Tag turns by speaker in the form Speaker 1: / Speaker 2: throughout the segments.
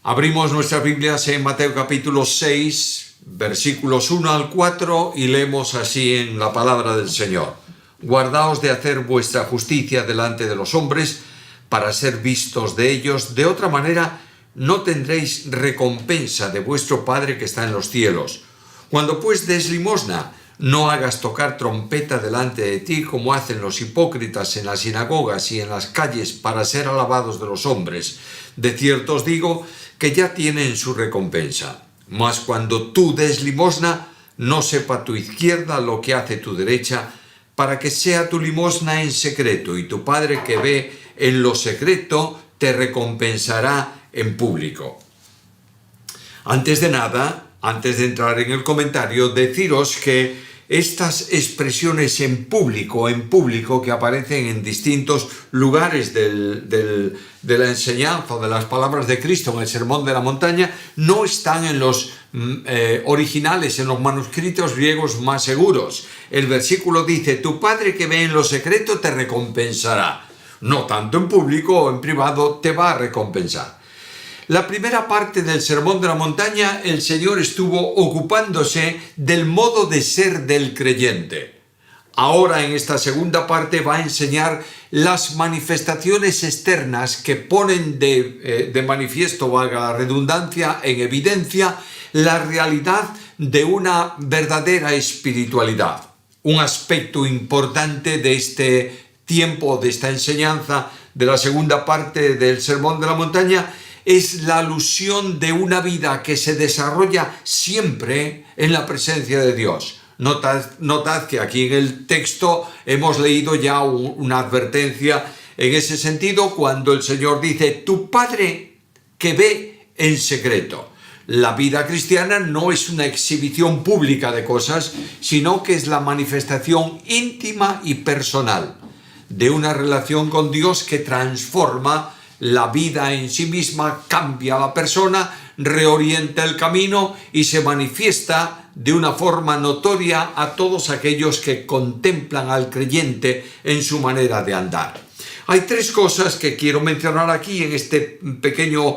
Speaker 1: Abrimos nuestras Biblias en Mateo capítulo 6, versículos 1 al 4 y leemos así en la palabra del Señor. Guardaos de hacer vuestra justicia delante de los hombres para ser vistos de ellos. De otra manera, no tendréis recompensa de vuestro Padre que está en los cielos. Cuando pues des limosna, no hagas tocar trompeta delante de ti como hacen los hipócritas en las sinagogas y en las calles para ser alabados de los hombres. De cierto os digo que ya tienen su recompensa. Mas cuando tú des limosna, no sepa tu izquierda lo que hace tu derecha, para que sea tu limosna en secreto, y tu Padre que ve en lo secreto te recompensará en público. Antes de nada, antes de entrar en el comentario, deciros que estas expresiones en público que aparecen en distintos lugares de la enseñanza o de las palabras de Cristo en el Sermón de la Montaña, no están en los originales, en los manuscritos griegos más seguros. El versículo dice, tu Padre que ve en lo secreto te recompensará. No tanto en público o en privado, te va a recompensar. La primera parte del Sermón de la Montaña, el Señor estuvo ocupándose del modo de ser del creyente. Ahora, en esta segunda parte, va a enseñar las manifestaciones externas que ponen de manifiesto, valga la redundancia, en evidencia, la realidad de una verdadera espiritualidad. Un aspecto importante de este tiempo, de esta enseñanza, de la segunda parte del Sermón de la Montaña, es la alusión de una vida que se desarrolla siempre en la presencia de Dios. Notad que aquí en el texto hemos leído ya una advertencia en ese sentido cuando el Señor dice, tu Padre que ve en secreto. La vida cristiana no es una exhibición pública de cosas, sino que es la manifestación íntima y personal de una relación con Dios que transforma la vida en sí misma, cambia a la persona, reorienta el camino y se manifiesta de una forma notoria a todos aquellos que contemplan al creyente en su manera de andar. Hay tres cosas que quiero mencionar aquí en este pequeño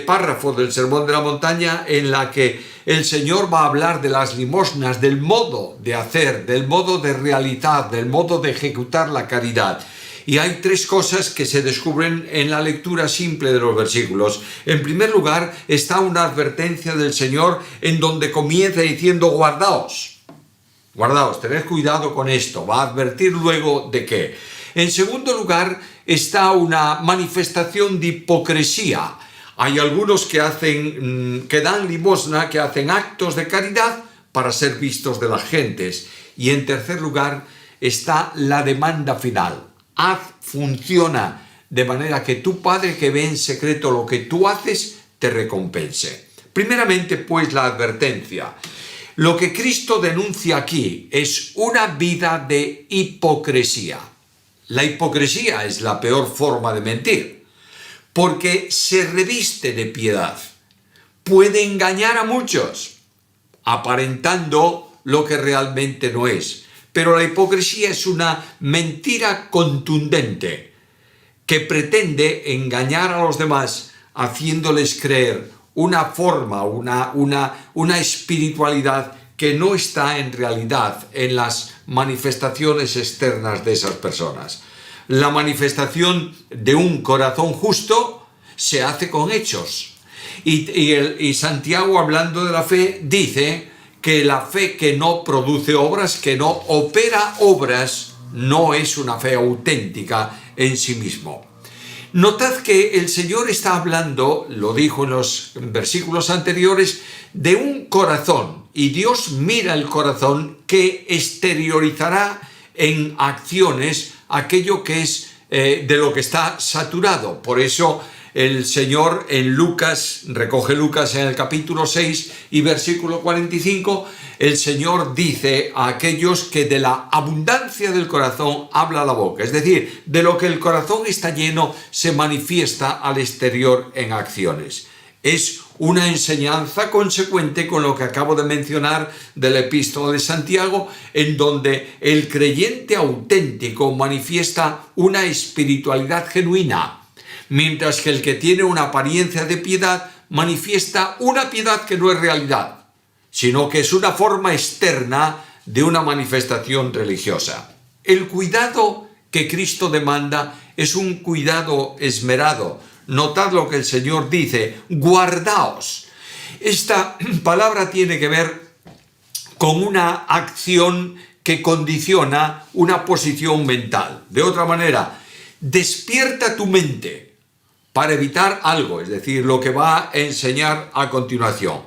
Speaker 1: párrafo del Sermón de la Montaña en la que el Señor va a hablar de las limosnas, del modo de hacer, del modo de realizar, del modo de ejecutar la caridad. Y hay tres cosas que se descubren en la lectura simple de los versículos. En primer lugar, está una advertencia del Señor en donde comienza diciendo guardaos, tened cuidado con esto, va a advertir luego de qué. En segundo lugar, está una manifestación de hipocresía. Hay algunos que dan limosna, que hacen actos de caridad para ser vistos de las gentes. Y en tercer lugar, está la demanda final. Funciona de manera que tu Padre que ve en secreto lo que tú haces te recompense. Primeramente, pues, la advertencia. Lo que Cristo denuncia aquí es una vida de hipocresía. La hipocresía es la peor forma de mentir, porque se reviste de piedad. Puede engañar a muchos, aparentando lo que realmente no es. Pero la hipocresía es una mentira contundente que pretende engañar a los demás haciéndoles creer una forma, una espiritualidad que no está en realidad en las manifestaciones externas de esas personas. La manifestación de un corazón justo se hace con hechos. Y Santiago, hablando de la fe, dice que la fe que no produce obras, que no opera obras, no es una fe auténtica en sí mismo. Notad que el Señor está hablando, lo dijo en los versículos anteriores, de un corazón, y Dios mira el corazón que exteriorizará en acciones aquello que es de lo que está saturado. Por eso el Señor en Lucas, recoge Lucas en el capítulo 6 y versículo 45, el Señor dice a aquellos que de la abundancia del corazón habla la boca. Es decir, de lo que el corazón está lleno se manifiesta al exterior en acciones. Es una enseñanza consecuente con lo que acabo de mencionar de la epístola de Santiago, en donde el creyente auténtico manifiesta una espiritualidad genuina, mientras que el que tiene una apariencia de piedad manifiesta una piedad que no es realidad, sino que es una forma externa de una manifestación religiosa. El cuidado que Cristo demanda es un cuidado esmerado. Notad lo que el Señor dice: guardaos. Esta palabra tiene que ver con una acción que condiciona una posición mental. De otra manera, despierta tu mente para evitar algo, es decir, lo que va a enseñar a continuación.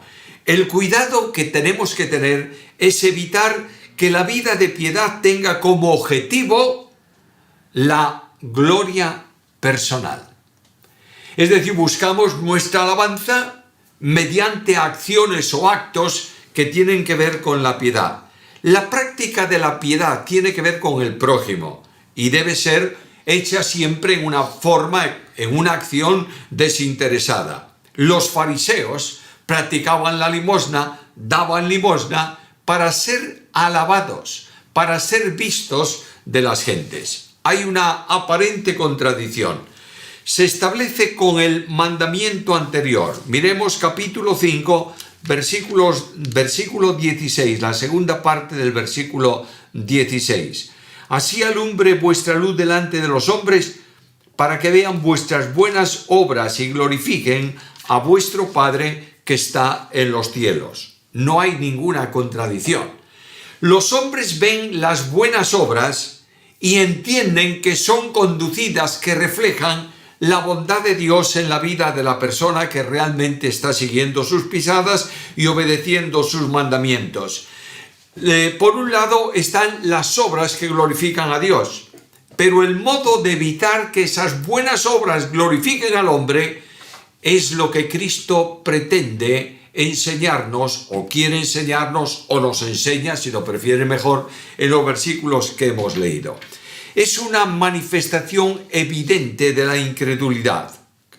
Speaker 1: El cuidado que tenemos que tener es evitar que la vida de piedad tenga como objetivo la gloria personal. Es decir, buscamos nuestra alabanza mediante acciones o actos que tienen que ver con la piedad. La práctica de la piedad tiene que ver con el prójimo y debe ser hecha siempre en una forma, en una acción desinteresada. Los fariseos practicaban la limosna, daban limosna para ser alabados, para ser vistos de las gentes. Hay una aparente contradicción. Se establece con el mandamiento anterior. Miremos capítulo 5, versículo 16, la segunda parte del versículo 16. Así alumbre vuestra luz delante de los hombres, para que vean vuestras buenas obras y glorifiquen a vuestro Padre que está en los cielos. No hay ninguna contradicción. Los hombres ven las buenas obras y entienden que son conducidas, que reflejan la bondad de Dios en la vida de la persona que realmente está siguiendo sus pisadas y obedeciendo sus mandamientos. Por un lado están las obras que glorifican a Dios, pero el modo de evitar que esas buenas obras glorifiquen al hombre es lo que Cristo pretende enseñarnos, o quiere enseñarnos, o nos enseña, si lo prefiere mejor, en los versículos que hemos leído. Es una manifestación evidente de la incredulidad.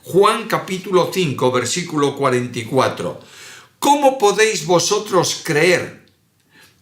Speaker 1: Juan capítulo 5, versículo 44. ¿Cómo podéis vosotros creer?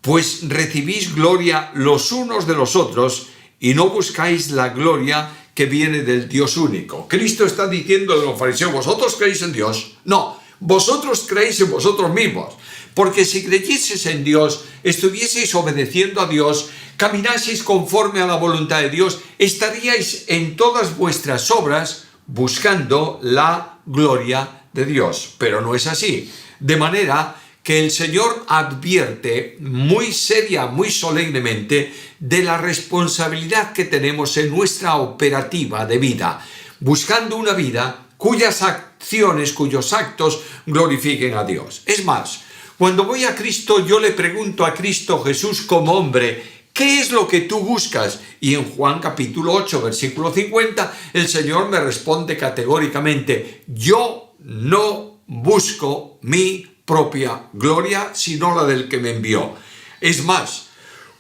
Speaker 1: Pues recibís gloria los unos de los otros y no buscáis la gloria que viene del Dios único. Cristo está diciendo a los fariseos: ¿vosotros creéis en Dios? No, vosotros creéis en vosotros mismos. Porque si creyeseis en Dios, estuvieseis obedeciendo a Dios, caminaseis conforme a la voluntad de Dios, estaríais en todas vuestras obras buscando la gloria de Dios. Pero no es así. De manera que el Señor advierte muy seria, muy solemnemente de la responsabilidad que tenemos en nuestra operativa de vida, buscando una vida cuyas acciones, cuyos actos glorifiquen a Dios. Es más, cuando voy a Cristo, yo le pregunto a Cristo Jesús como hombre: ¿qué es lo que tú buscas? Y en Juan capítulo 8, versículo 50, el Señor me responde categóricamente: yo no busco mi propia gloria, sino la del que me envió. Es más,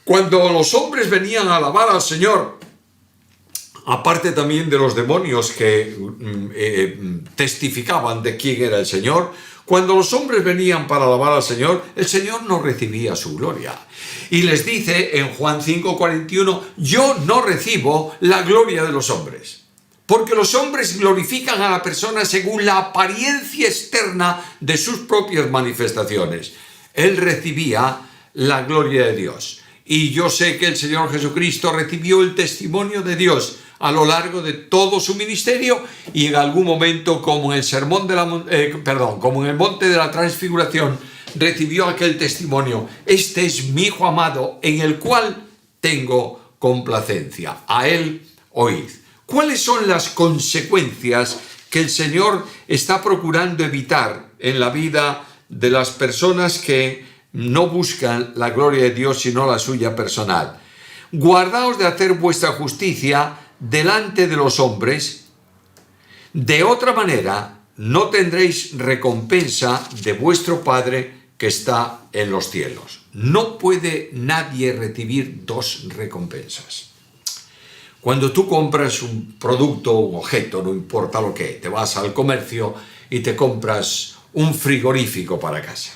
Speaker 1: cuando los hombres venían a alabar al Señor, aparte también de los demonios que testificaban de quién era el Señor, cuando los hombres venían para alabar al Señor, el Señor no recibía su gloria. Y les dice en Juan 5:41, yo no recibo la gloria de los hombres. Porque los hombres glorifican a la persona según la apariencia externa de sus propias manifestaciones. Él recibía la gloria de Dios. Y yo sé que el Señor Jesucristo recibió el testimonio de Dios a lo largo de todo su ministerio, y en algún momento, como en el sermón como en el monte de la transfiguración, recibió aquel testimonio: este es mi Hijo amado, en el cual tengo complacencia. A él oíd. ¿Cuáles son las consecuencias que el Señor está procurando evitar en la vida de las personas que no buscan la gloria de Dios sino la suya personal? Guardaos de hacer vuestra justicia delante de los hombres, de otra manera no tendréis recompensa de vuestro Padre que está en los cielos. No puede nadie recibir dos recompensas. Cuando tú compras un producto, un objeto, no importa lo que, te vas al comercio y te compras un frigorífico para casa.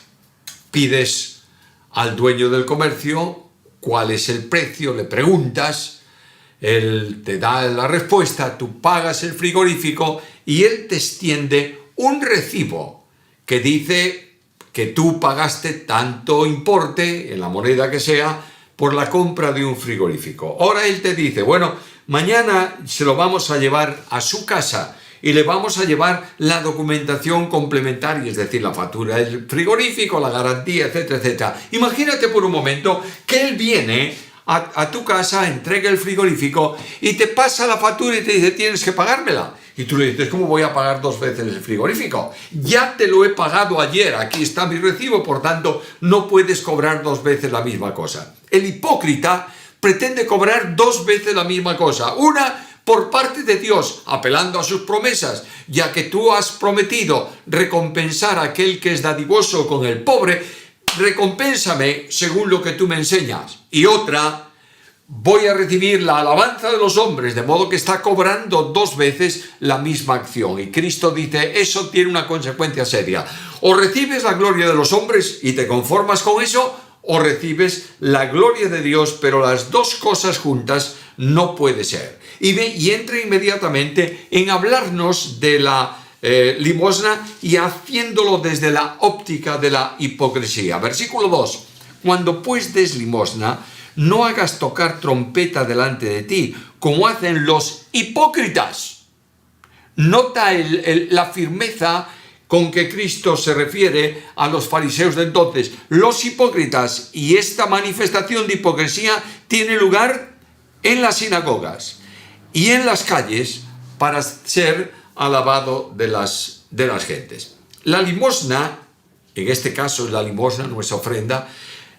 Speaker 1: Pides al dueño del comercio cuál es el precio, le preguntas, él te da la respuesta, tú pagas el frigorífico y él te extiende un recibo que dice que tú pagaste tanto importe, en la moneda que sea, por la compra de un frigorífico. Ahora él te dice, bueno, mañana se lo vamos a llevar a su casa y le vamos a llevar la documentación complementaria, es decir, la factura del frigorífico, la garantía, etcétera, etcétera. Imagínate por un momento que él viene a tu casa, entrega el frigorífico y te pasa la factura y te dice, tienes que pagármela. Y tú le dices, ¿cómo voy a pagar 2 veces el frigorífico? Ya te lo he pagado ayer, aquí está mi recibo, por tanto, no puedes cobrar 2 veces la misma cosa. El hipócrita pretende cobrar 2 veces la misma cosa. Una por parte de Dios, apelando a sus promesas, ya que tú has prometido recompensar a aquel que es dadivoso con el pobre, recompénsame según lo que tú me enseñas. Y otra, voy a recibir la alabanza de los hombres, de modo que está cobrando 2 veces la misma acción. Y Cristo dice, eso tiene una consecuencia seria. O recibes la gloria de los hombres y te conformas con eso, o recibes la gloria de Dios, pero las 2 cosas juntas no puede ser. Y entra inmediatamente en hablarnos de la limosna y haciéndolo desde la óptica de la hipocresía. Versículo 2. Cuando pues des limosna, no hagas tocar trompeta delante de ti, como hacen los hipócritas. Nota la firmeza con que Cristo se refiere a los fariseos de entonces. Los hipócritas, y esta manifestación de hipocresía tiene lugar en las sinagogas y en las calles para ser alabado de las gentes. La limosna, en este caso la limosna, nuestra ofrenda,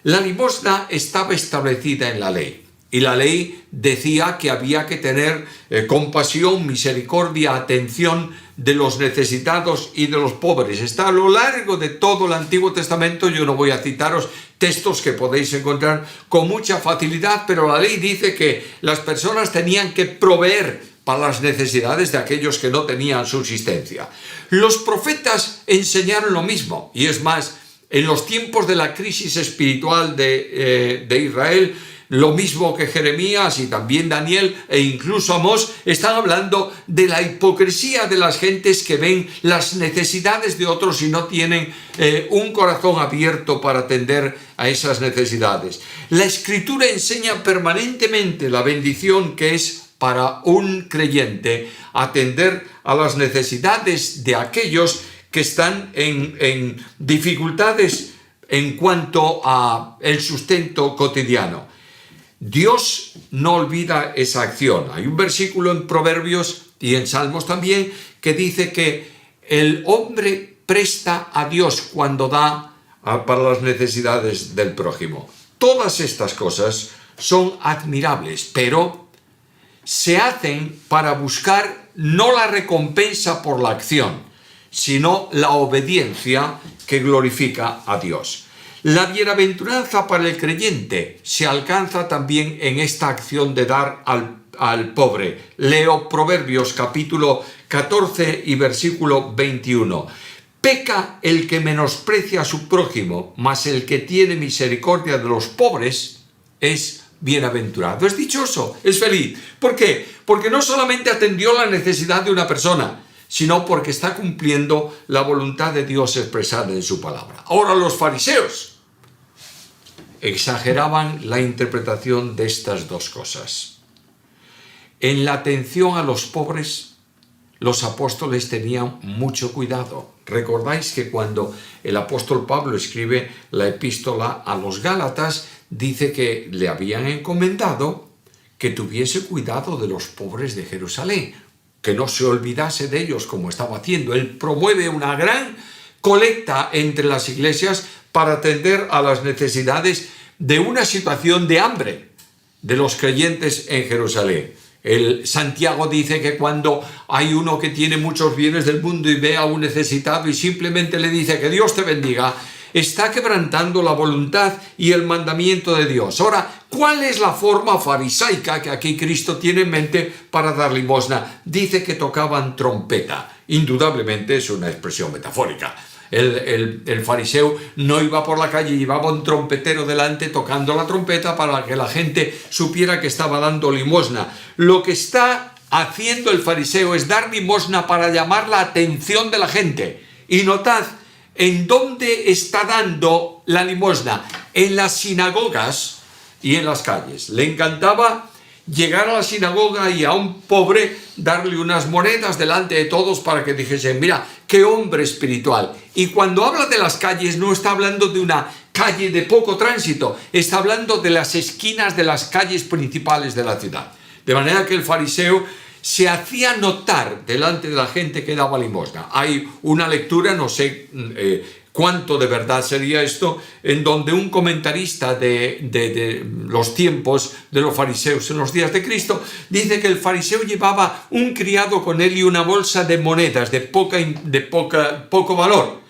Speaker 1: la limosna estaba establecida en la ley. Y la ley decía que había que tener compasión, misericordia, atención de los necesitados y de los pobres. Está a lo largo de todo el Antiguo Testamento. Yo no voy a citaros textos que podéis encontrar con mucha facilidad, pero la ley dice que las personas tenían que proveer para las necesidades de aquellos que no tenían subsistencia. Los profetas enseñaron lo mismo, y es más, en los tiempos de la crisis espiritual de Israel, lo mismo que Jeremías y también Daniel e incluso Amós están hablando de la hipocresía de las gentes que ven las necesidades de otros y no tienen un corazón abierto para atender a esas necesidades. La Escritura enseña permanentemente la bendición que es para un creyente atender a las necesidades de aquellos que están en dificultades en cuanto a el sustento cotidiano. Dios no olvida esa acción. Hay un versículo en Proverbios y en Salmos también que dice que el hombre presta a Dios cuando da para las necesidades del prójimo. Todas estas cosas son admirables, pero se hacen para buscar no la recompensa por la acción, sino la obediencia que glorifica a Dios. La bienaventuranza para el creyente se alcanza también en esta acción de dar al pobre. Leo Proverbios capítulo 14 y versículo 21. Peca el que menosprecia a su prójimo, mas el que tiene misericordia de los pobres es bienaventurado, es dichoso, es feliz. ¿Por qué? Porque no solamente atendió la necesidad de una persona, sino porque está cumpliendo la voluntad de Dios expresada en su palabra. Ahora los fariseos exageraban la interpretación de estas 2 cosas. En la atención a los pobres, los apóstoles tenían mucho cuidado. Recordáis que cuando el apóstol Pablo escribe la epístola a los Gálatas, dice que le habían encomendado que tuviese cuidado de los pobres de Jerusalén, que no se olvidase de ellos como estaba haciendo. Él promueve una gran colecta entre las iglesias para atender a las necesidades de una situación de hambre de los creyentes en Jerusalén. El Santiago dice que cuando hay uno que tiene muchos bienes del mundo y ve a un necesitado y simplemente le dice que Dios te bendiga, está quebrantando la voluntad y el mandamiento de Dios. Ahora, ¿cuál es la forma farisaica que aquí Cristo tiene en mente para dar limosna? Dice que tocaban trompeta. Indudablemente es una expresión metafórica. El fariseo no iba por la calle, llevaba un trompetero delante tocando la trompeta para que la gente supiera que estaba dando limosna. Lo que está haciendo el fariseo es dar limosna para llamar la atención de la gente. Y notad ¿En dónde está dando la limosna? En las sinagogas y en las calles. Le encantaba llegar a la sinagoga y a un pobre darle unas monedas delante de todos para que dijesen, mira, qué hombre espiritual. Y cuando habla de las calles no está hablando de una calle de poco tránsito, está hablando de las esquinas de las calles principales de la ciudad. De manera que el fariseo se hacía notar delante de la gente que daba limosna. Hay una lectura, no sé cuánto de verdad sería esto, en donde un comentarista de los tiempos de los fariseos en los días de Cristo dice que el fariseo llevaba un criado con él y una bolsa de monedas de poco valor,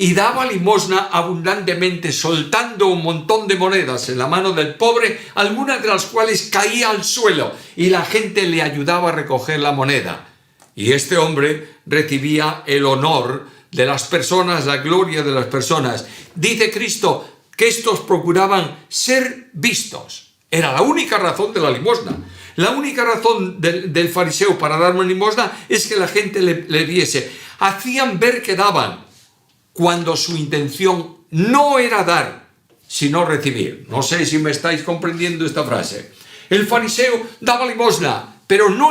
Speaker 1: y daba limosna abundantemente, soltando un montón de monedas en la mano del pobre, algunas de las cuales caía al suelo, y la gente le ayudaba a recoger la moneda. Y este hombre recibía el honor de las personas, la gloria de las personas. Dice Cristo que estos procuraban ser vistos. Era la única razón de la limosna. La única razón del fariseo para dar una limosna es que la gente le viese. Hacían ver que daban, cuando su intención no era dar, sino recibir. No sé si me estáis comprendiendo esta frase. El fariseo daba limosna, pero no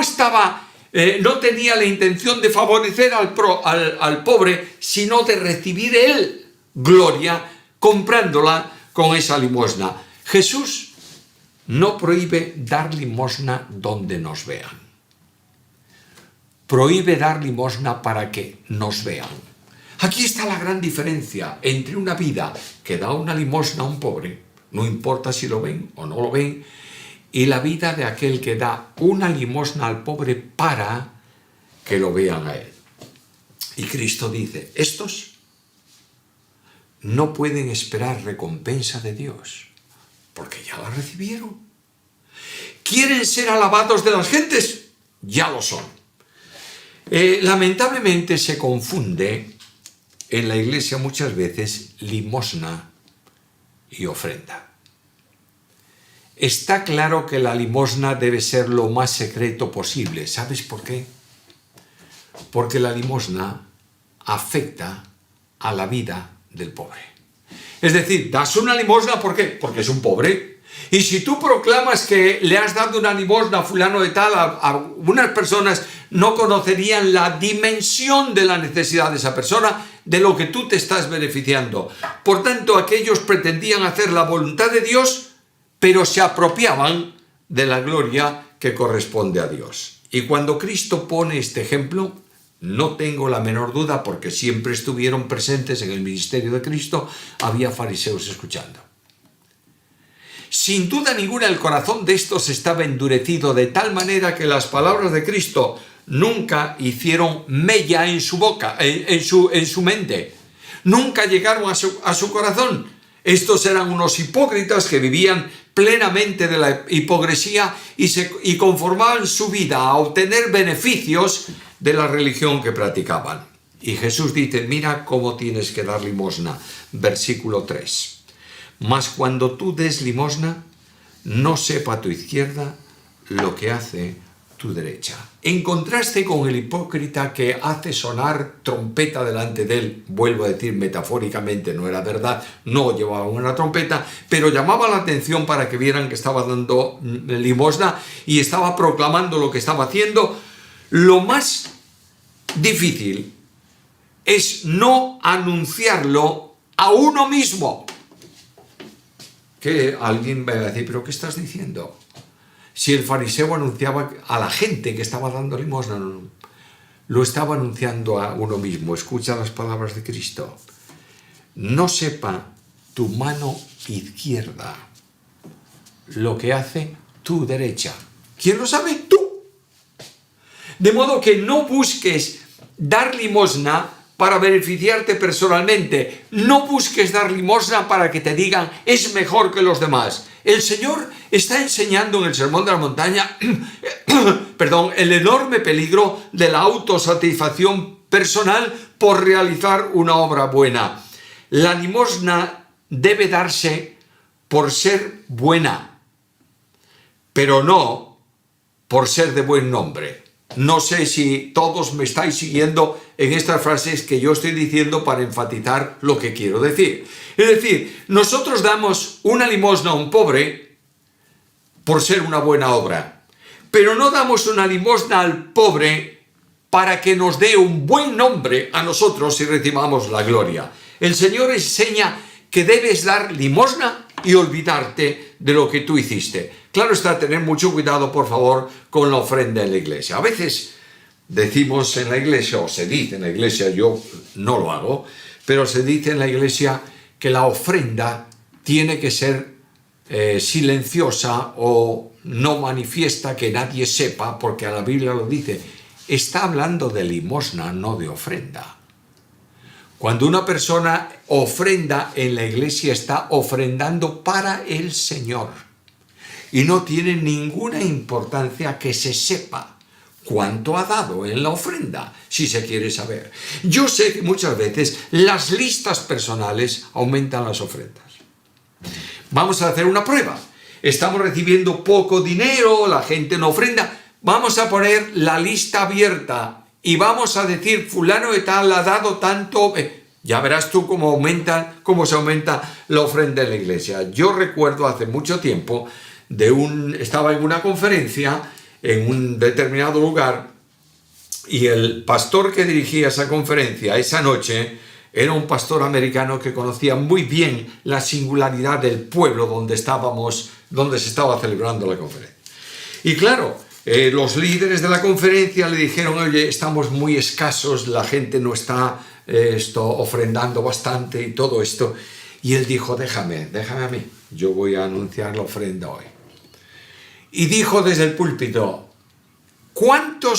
Speaker 1: tenía la intención de favorecer al pobre, sino de recibir él gloria, comprándola con esa limosna. Jesús no prohíbe dar limosna donde nos vean. Prohíbe dar limosna para que nos vean. Aquí está la gran diferencia entre una vida que da una limosna a un pobre, no importa si lo ven o no lo ven, y la vida de aquel que da una limosna al pobre para que lo vean a él. Y Cristo dice, estos no pueden esperar recompensa de Dios, porque ya la recibieron. ¿Quieren ser alabados de las gentes? Ya lo son. Lamentablemente se confunde en la iglesia muchas veces limosna y ofrenda. Está claro que la limosna debe ser lo más secreto posible. ¿Sabes por qué? Porque la limosna afecta a la vida del pobre. Es decir, das una limosna, ¿por qué? Porque es un pobre. Y si tú proclamas que le has dado una limosna a fulano de tal, algunas personas no conocerían la dimensión de la necesidad de esa persona, de lo que tú te estás beneficiando. Por tanto, aquellos pretendían hacer la voluntad de Dios, pero se apropiaban de la gloria que corresponde a Dios. Y cuando Cristo pone este ejemplo, no tengo la menor duda, porque siempre estuvieron presentes en el ministerio de Cristo, había fariseos escuchando. Sin duda ninguna el corazón de estos estaba endurecido de tal manera que las palabras de Cristo nunca hicieron mella en su boca, en su mente. Nunca llegaron a su corazón. Estos eran unos hipócritas que vivían plenamente de la hipocresía y conformaban su vida a obtener beneficios de la religión que practicaban. Y Jesús dice, mira cómo tienes que dar limosna. Versículo 3. Mas cuando tú des limosna, no sepa tu izquierda lo que hace tu derecha. En contraste con el hipócrita que hace sonar trompeta delante de él, vuelvo a decir metafóricamente, no era verdad, no llevaba una trompeta, pero llamaba la atención para que vieran que estaba dando limosna y estaba proclamando lo que estaba haciendo. Lo más difícil es no anunciarlo a uno mismo. Que alguien va a decir, ¿pero qué estás diciendo? Si el fariseo anunciaba a la gente que estaba dando limosna, no, lo estaba anunciando a uno mismo. Escucha las palabras de Cristo. No sepa tu mano izquierda lo que hace tu derecha. ¿Quién lo sabe? Tú. De modo que no busques dar limosna para beneficiarte personalmente. No busques dar limosna para que te digan es mejor que los demás. El Señor está enseñando en el Sermón de la Montaña el enorme peligro de la autosatisfacción personal por realizar una obra buena. La limosna debe darse por ser buena, pero no por ser de buen nombre. No sé si todos me estáis siguiendo en estas frases que yo estoy diciendo para enfatizar lo que quiero decir. Es decir, nosotros damos una limosna a un pobre por ser una buena obra, pero no damos una limosna al pobre para que nos dé un buen nombre a nosotros y recibamos la gloria. El Señor enseña que debes dar limosna y olvidarte de lo que tú hiciste. Claro está, tener mucho cuidado, por favor, con la ofrenda en la iglesia. A veces decimos en la iglesia, o se dice en la iglesia, yo no lo hago, pero se dice en la iglesia que la ofrenda tiene que ser silenciosa o no manifiesta, que nadie sepa, porque a la Biblia lo dice. Está hablando de limosna, no de ofrenda. Cuando una persona ofrenda en la iglesia, está ofrendando para el Señor. Y no tiene ninguna importancia que se sepa cuánto ha dado en la ofrenda, si se quiere saber. Yo sé que muchas veces las listas personales aumentan las ofrendas. Vamos a hacer una prueba. Estamos recibiendo poco dinero, la gente no ofrenda. Vamos a poner la lista abierta y vamos a decir, fulano de tal ha dado tanto. Ya verás tú cómo se aumenta la ofrenda en la iglesia. Yo recuerdo hace mucho tiempo, estaba en una conferencia en un determinado lugar y el pastor que dirigía esa conferencia esa noche era un pastor americano que conocía muy bien la singularidad del pueblo donde se estaba celebrando la conferencia. Y claro, los líderes de la conferencia le dijeron, oye, estamos muy escasos, la gente no está ofrendando bastante y todo esto. Y él dijo, déjame a mí, yo voy a anunciar la ofrenda hoy. Y dijo desde el púlpito, ¿cuánta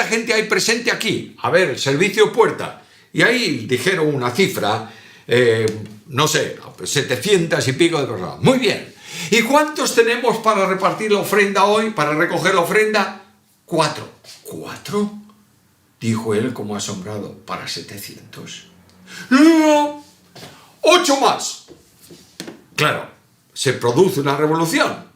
Speaker 1: gente hay presente aquí? A ver, servicio puerta. Y ahí dijeron una cifra, no sé, 700 y pico de personas. Muy bien. ¿Y cuántos tenemos para repartir la ofrenda hoy, para recoger la ofrenda? 4. ¿4? Dijo él como asombrado. ¿Para 700? No, 8 más. Claro, se produce una revolución.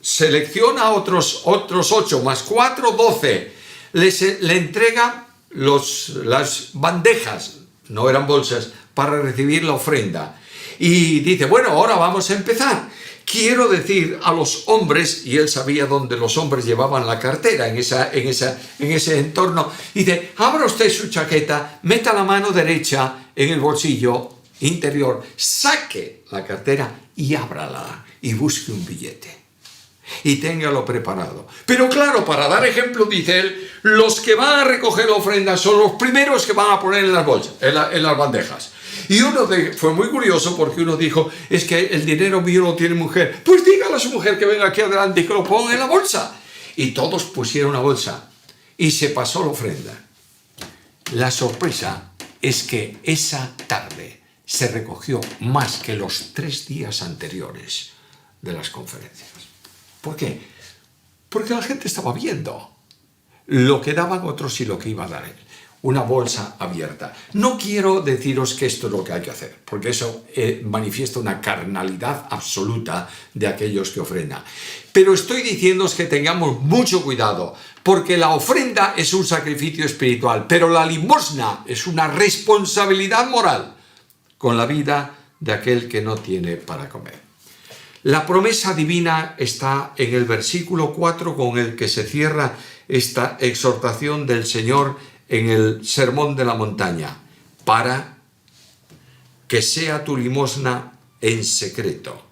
Speaker 1: Selecciona otros 8 más 4, 12. Le entrega las bandejas, no eran bolsas, para recibir la ofrenda. Y dice, bueno, ahora vamos a empezar. Quiero decir a los hombres, y él sabía dónde los hombres llevaban la cartera en ese entorno, dice, abra usted su chaqueta, meta la mano derecha en el bolsillo interior, saque la cartera y ábrala y busque un billete. Y téngalo preparado. Pero claro, para dar ejemplo, dice él, los que van a recoger la ofrenda son los primeros que van a poner en las bolsas, en las bandejas. Y fue muy curioso porque uno dijo, es que el dinero mío lo tiene mujer. Pues dígale a su mujer que venga aquí adelante y que lo ponga en la bolsa. Y todos pusieron la bolsa y se pasó la ofrenda. La sorpresa es que esa tarde se recogió más que los 3 días anteriores de las conferencias. ¿Por qué? Porque la gente estaba viendo lo que daban otros y lo que iba a dar él. Una bolsa abierta. No quiero deciros que esto es lo que hay que hacer, porque eso manifiesta una carnalidad absoluta de aquellos que ofrendan. Pero estoy diciéndoos que tengamos mucho cuidado, porque la ofrenda es un sacrificio espiritual, pero la limosna es una responsabilidad moral con la vida de aquel que no tiene para comer. La promesa divina está en el versículo 4 con el que se cierra esta exhortación del Señor en el Sermón de la Montaña, para que sea tu limosna en secreto,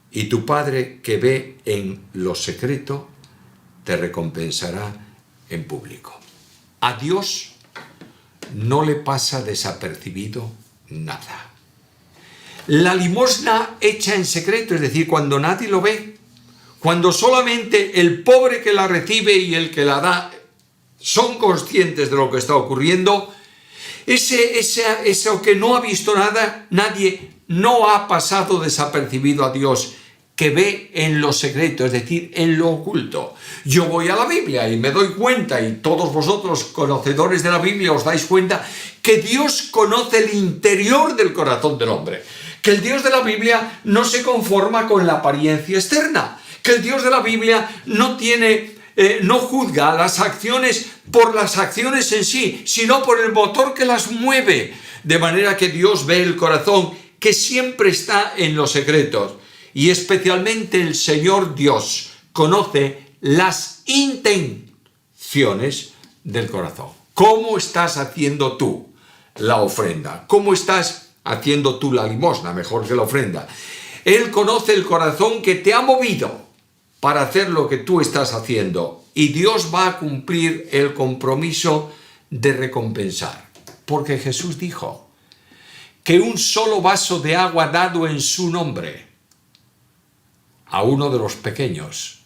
Speaker 1: y tu Padre que ve en lo secreto te recompensará en público. A Dios no le pasa desapercibido nada. La limosna hecha en secreto, es decir, cuando nadie lo ve, cuando solamente el pobre que la recibe y el que la da son conscientes de lo que está ocurriendo, eso que no ha visto nada, nadie, no ha pasado desapercibido a Dios, que ve en lo secreto, es decir, en lo oculto. Yo voy a la Biblia y me doy cuenta, y todos vosotros conocedores de la Biblia os dais cuenta, que Dios conoce el interior del corazón del hombre, que el Dios de la Biblia no se conforma con la apariencia externa, que el Dios de la Biblia no tiene no juzga las acciones por las acciones en sí, sino por el motor que las mueve. De manera que Dios ve el corazón, que siempre está en los secretos. Y especialmente el Señor Dios conoce las intenciones del corazón. ¿Cómo estás haciendo tú la ofrenda? ¿Cómo estás haciendo tú la limosna? Mejor que la ofrenda. Él conoce el corazón que te ha movido para hacer lo que tú estás haciendo. Y Dios va a cumplir el compromiso de recompensar. Porque Jesús dijo que un solo vaso de agua dado en su nombre a uno de los pequeños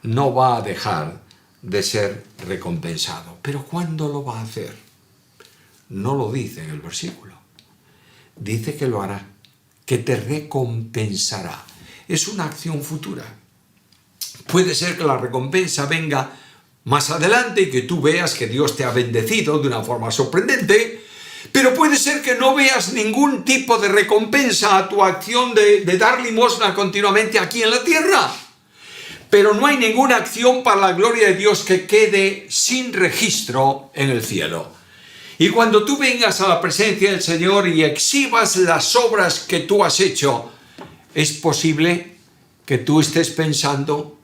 Speaker 1: no va a dejar de ser recompensado. Pero ¿cuándo lo va a hacer? No lo dice en el versículo. Dice que lo hará, que te recompensará. Es una acción futura. Puede ser que la recompensa venga más adelante y que tú veas que Dios te ha bendecido de una forma sorprendente, pero puede ser que no veas ningún tipo de recompensa a tu acción de dar limosna continuamente aquí en la tierra. Pero no hay ninguna acción para la gloria de Dios que quede sin registro en el cielo. Y cuando tú vengas a la presencia del Señor y exhibas las obras que tú has hecho, es posible que tú estés pensando,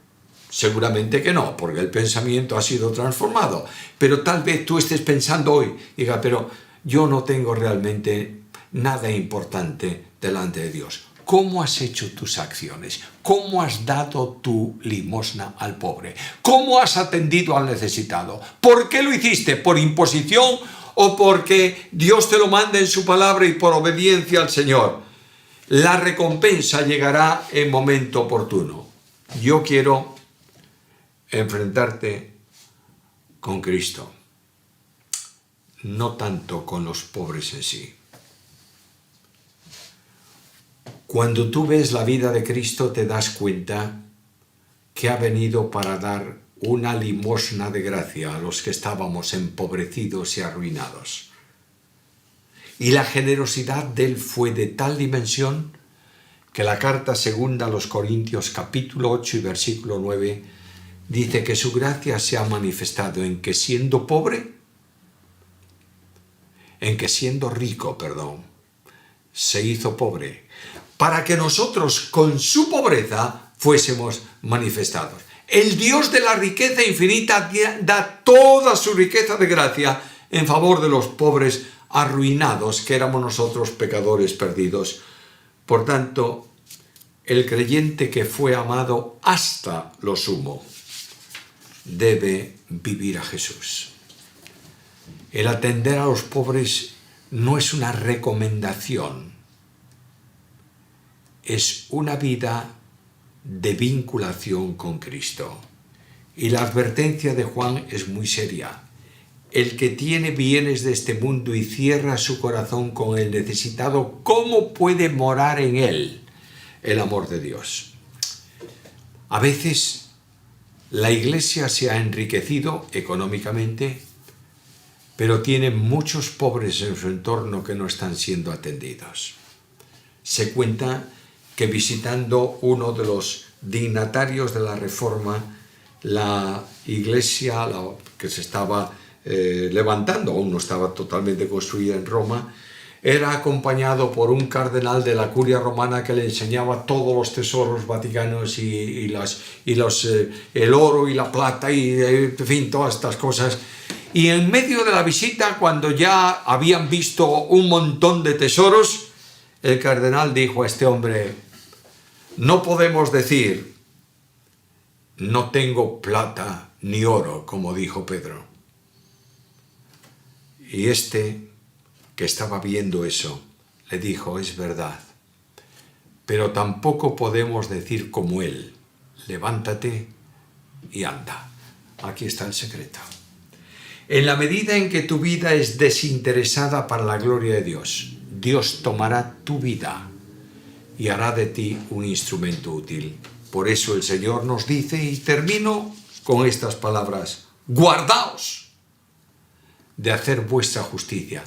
Speaker 1: seguramente que no, porque el pensamiento ha sido transformado, pero tal vez tú estés pensando hoy, diga, pero yo no tengo realmente nada importante delante de Dios. ¿Cómo has hecho tus acciones? ¿Cómo has dado tu limosna al pobre? ¿Cómo has atendido al necesitado? ¿Por qué lo hiciste? ¿Por imposición o porque Dios te lo manda en su palabra y por obediencia al Señor? La recompensa llegará en momento oportuno. Yo quiero enfrentarte con Cristo, no tanto con los pobres en sí. Cuando tú ves la vida de Cristo te das cuenta que ha venido para dar una limosna de gracia a los que estábamos empobrecidos y arruinados. Y la generosidad de Él fue de tal dimensión que la carta segunda a los Corintios capítulo 8 y versículo 9 dice que su gracia se ha manifestado en que siendo rico, se hizo pobre, para que nosotros con su pobreza fuésemos manifestados. El Dios de la riqueza infinita da toda su riqueza de gracia en favor de los pobres arruinados que éramos nosotros pecadores perdidos. Por tanto, el creyente que fue amado hasta lo sumo debe vivir a Jesús. El atender a los pobres no es una recomendación, es una vida de vinculación con Cristo. Y la advertencia de Juan es muy seria. El que tiene bienes de este mundo y cierra su corazón con el necesitado, ¿cómo puede morar en él el amor de Dios? A veces la Iglesia se ha enriquecido económicamente, pero tiene muchos pobres en su entorno que no están siendo atendidos. Se cuenta que visitando uno de los dignatarios de la Reforma, la iglesia que se estaba levantando, aún no estaba totalmente construida en Roma, era acompañado por un cardenal de la curia romana que le enseñaba todos los tesoros vaticanos y el oro y la plata y en fin, todas estas cosas. Y en medio de la visita, cuando ya habían visto un montón de tesoros, el cardenal dijo a este hombre: no podemos decir no tengo plata ni oro, como dijo Pedro. Y este que estaba viendo eso le dijo: es verdad, pero tampoco podemos decir como él, levántate y anda. Aquí está el secreto. En la medida en que tu vida es desinteresada para la gloria de Dios, Dios tomará tu vida y hará de ti un instrumento útil. Por eso el Señor nos dice, y termino con estas palabras: guardaos de hacer vuestra justicia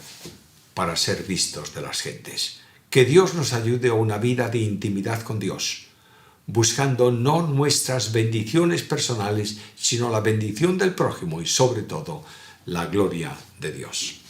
Speaker 1: para ser vistos de las gentes. Que Dios nos ayude a una vida de intimidad con Dios, buscando no nuestras bendiciones personales, sino la bendición del prójimo y sobre todo la gloria de Dios.